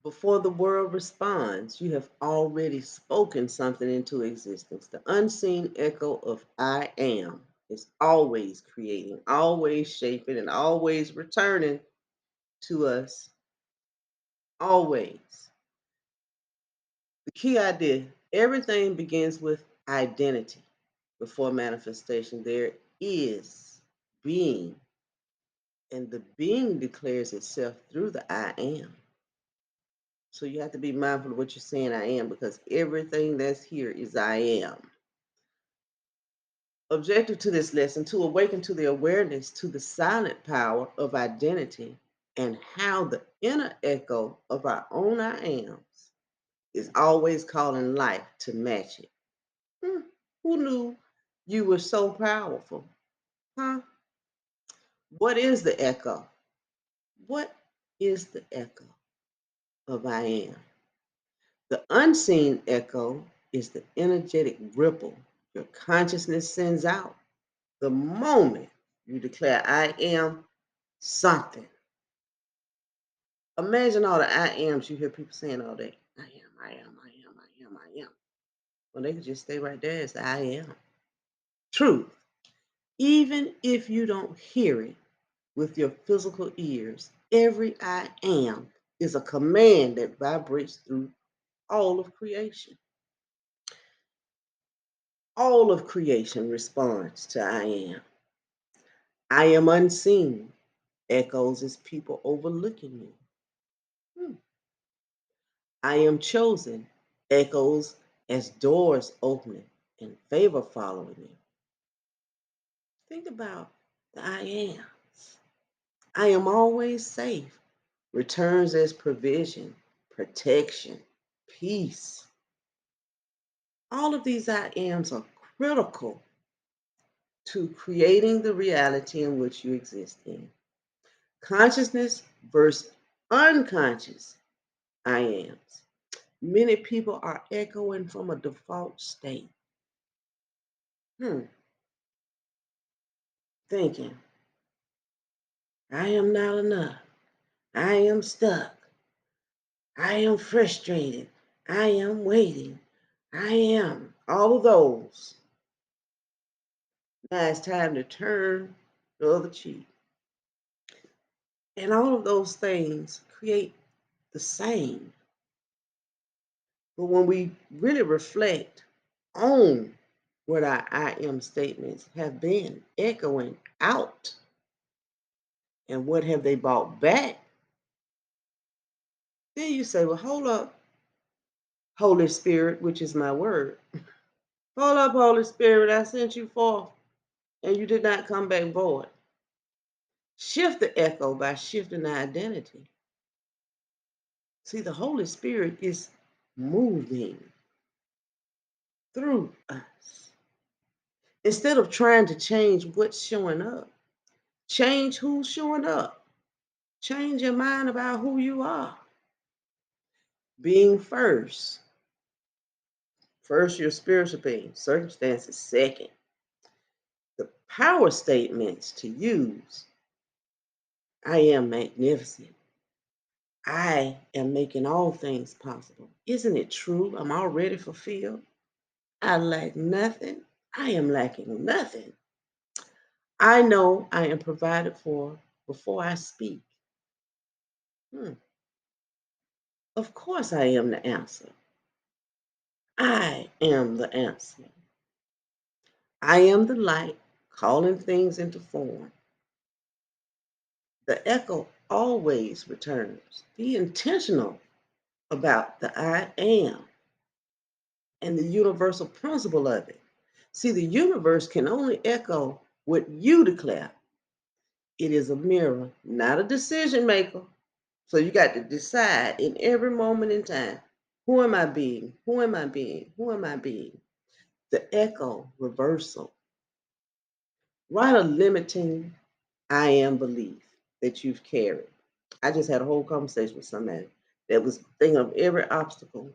Before the world responds, you have already spoken something into existence. The unseen echo of I am is always creating, always shaping, and always returning to us. Always. The key idea, everything begins with identity. Before manifestation, there is being, and the being declares itself through the I am. So you have to be mindful of what you're saying, I am, because everything that's here is I am. Objective to this lesson, to awaken to the awareness to the silent power of identity and how the inner echo of our own I ams is always calling life to match it. Hmm, who knew you were so powerful? Huh? What is the echo? What is the echo of I am? The unseen echo is the energetic ripple your consciousness sends out the moment you declare, I am something. Imagine all the I ams you hear people saying all day. I am, I am, I am, I am, I am. Well, they could just stay right there as I am. Truth. Even if you don't hear it with your physical ears, every I am is a command that vibrates through all of creation. All of creation responds to I am. I am unseen, echoes as people overlooking you. Hmm. I am chosen, echoes as doors opening and favor following you. Think about the I ams. I am always safe, returns as provision, protection, peace. All of these I ams are critical to creating the reality in which you exist in. Consciousness versus unconscious I ams. Many people are echoing from a default state. Hmm. Thinking, I am not enough. I am stuck. I am frustrated. I am waiting. I am all of those. Now it's time to turn the other cheek. And all of those things create the same. But when we really reflect on what our I am statements have been echoing out and what have they brought back, then you say, well, hold up, Holy Spirit, which is my word. Hold up, Holy Spirit, I sent you forth and you did not come back void. Shift the echo by shifting the identity. See, the Holy Spirit is moving through us. Instead of trying to change what's showing up, change who's showing up. Change your mind about who you are. Being first. First, your spiritual being. Circumstances second. The power statements to use. I am magnificent. I am making all things possible. Isn't it true? I'm already fulfilled. I lack nothing. I am lacking nothing. I know I am provided for before I speak. Hmm. Of course, I am the answer. I am the answer. I am the light calling things into form. The echo always returns. Be intentional about the I am and the universal principle of it. See, the universe can only echo what you declare. It is a mirror, not a decision maker. So you got to decide in every moment in time, who am I being? Who am I being? Who am I being? The echo reversal. Write a limiting I am belief that you've carried. I just had a whole conversation with somebody that was thinking of every obstacle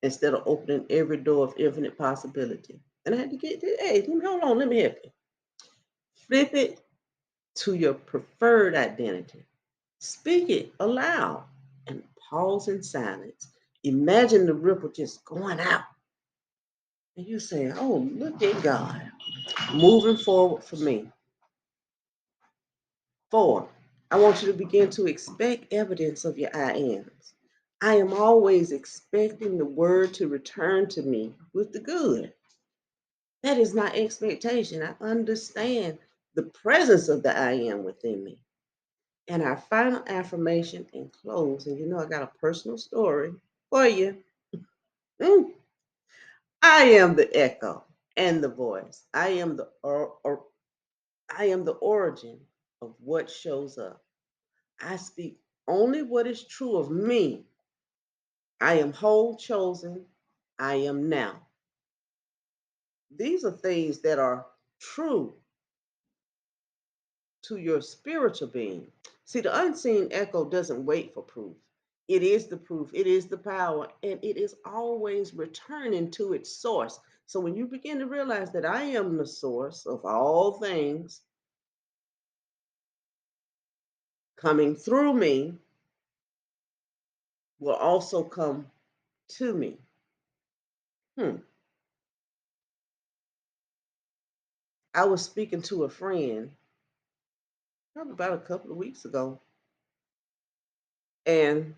instead of opening every door of infinite possibility. And I had to get, hey, hold on, let me help you. Flip it to your preferred identity. Speak it aloud and pause in silence. Imagine the ripple just going out. And you say, oh, look at God moving forward for me. 4, I want you to begin to expect evidence of your I ams. I am always expecting the word to return to me with the good. That is my expectation. I understand the presence of the I am within me. And our final affirmation and close, and you know I got a personal story for you. Mm. I am the echo and the voice. I am the origin of what shows up. I speak only what is true of me. I am whole, chosen. I am now. These are things that are true to your spiritual being. See, the unseen echo doesn't wait for proof. It is the proof, it is the power, and it is always returning to its source. So when you begin to realize that I am the source of all things coming through me, will also come to me. Hmm. I was speaking to a friend probably about a couple of weeks ago, and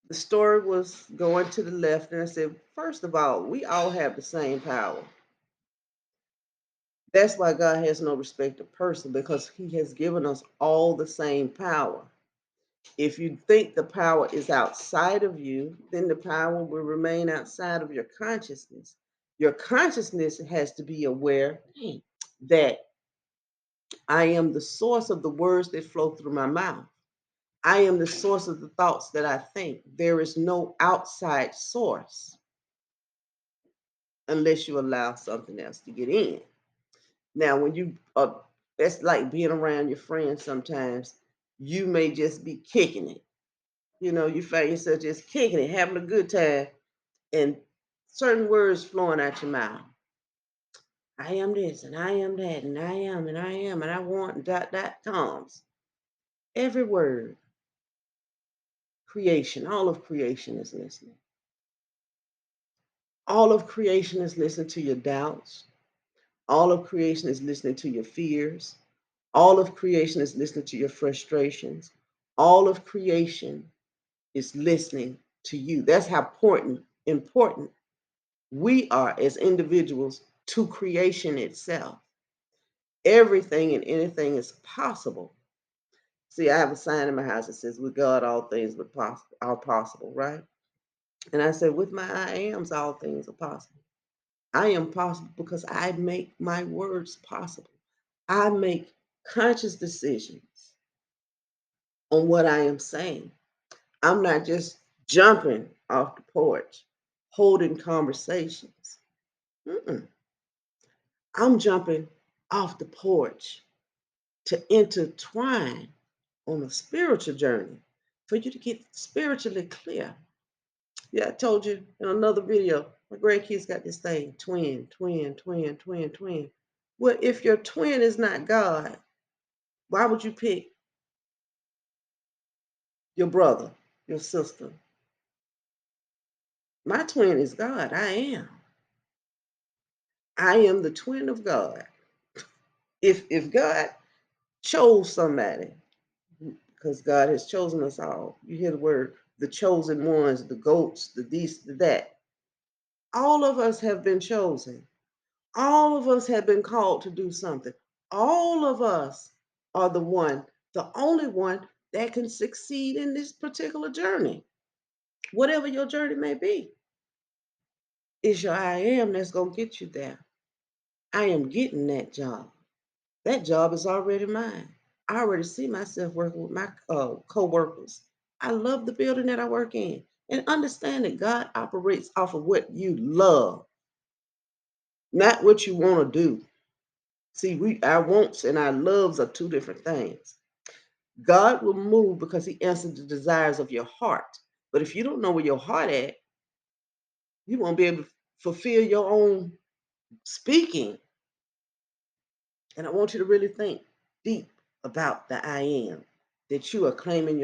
the story was going to the left. And I said, first of all, we all have the same power. That's why God has no respect of person, because he has given us all the same power. If you think the power is outside of you, then the power will remain outside of your consciousness. Your consciousness has to be aware that I am the source of the words that flow through my mouth. I am the source of the thoughts that I think. There is no outside source unless you allow something else to get in. Now, when you that's like being around your friends sometimes. You may just be kicking it. You know, you find yourself just kicking it, having a good time, and certain words flowing out your mouth. I am this, and I am that, and I am, and I am, and I want dot dot comes. Every word, creation, all of creation is listening. All of creation is listening to your doubts. All of creation is listening to your fears. All of creation is listening to your frustrations. All of creation is listening to you. That's how important we are as individuals to creation itself. Everything and anything is possible. See, I have a sign in my house that says, with God, all things are possible, right? And I said, with my I ams, all things are possible. I am possible because I make my words possible. I make conscious decisions on what I am saying. I'm not just jumping off the porch, holding conversations. Mm-mm. I'm jumping off the porch to intertwine on a spiritual journey for you to get spiritually clear. Yeah, I told you in another video, my grandkids got this thing, twin, twin, twin, twin, twin. Well, if your twin is not God, why would you pick your brother, your sister? My twin is God. I am. I am the twin of God. If God chose somebody, because God has chosen us all. You hear the word, the chosen ones, the goats, the this, the that. All of us have been chosen. All of us have been called to do something. All of us are the only one that can succeed in this particular journey. Whatever your journey may be, it's your I am that's going to get you there. I am getting that job. That job is already mine. I already see myself working with my co-workers. I love the building that I work in. And understand that God operates off of what you love, not what you want to do. See, our wants and our loves are two different things. God will move because he answers the desires of your heart. But if you don't know where your heart at, you won't be able to fulfill your own speaking. And I want you to really think deep about the I am that you are claiming your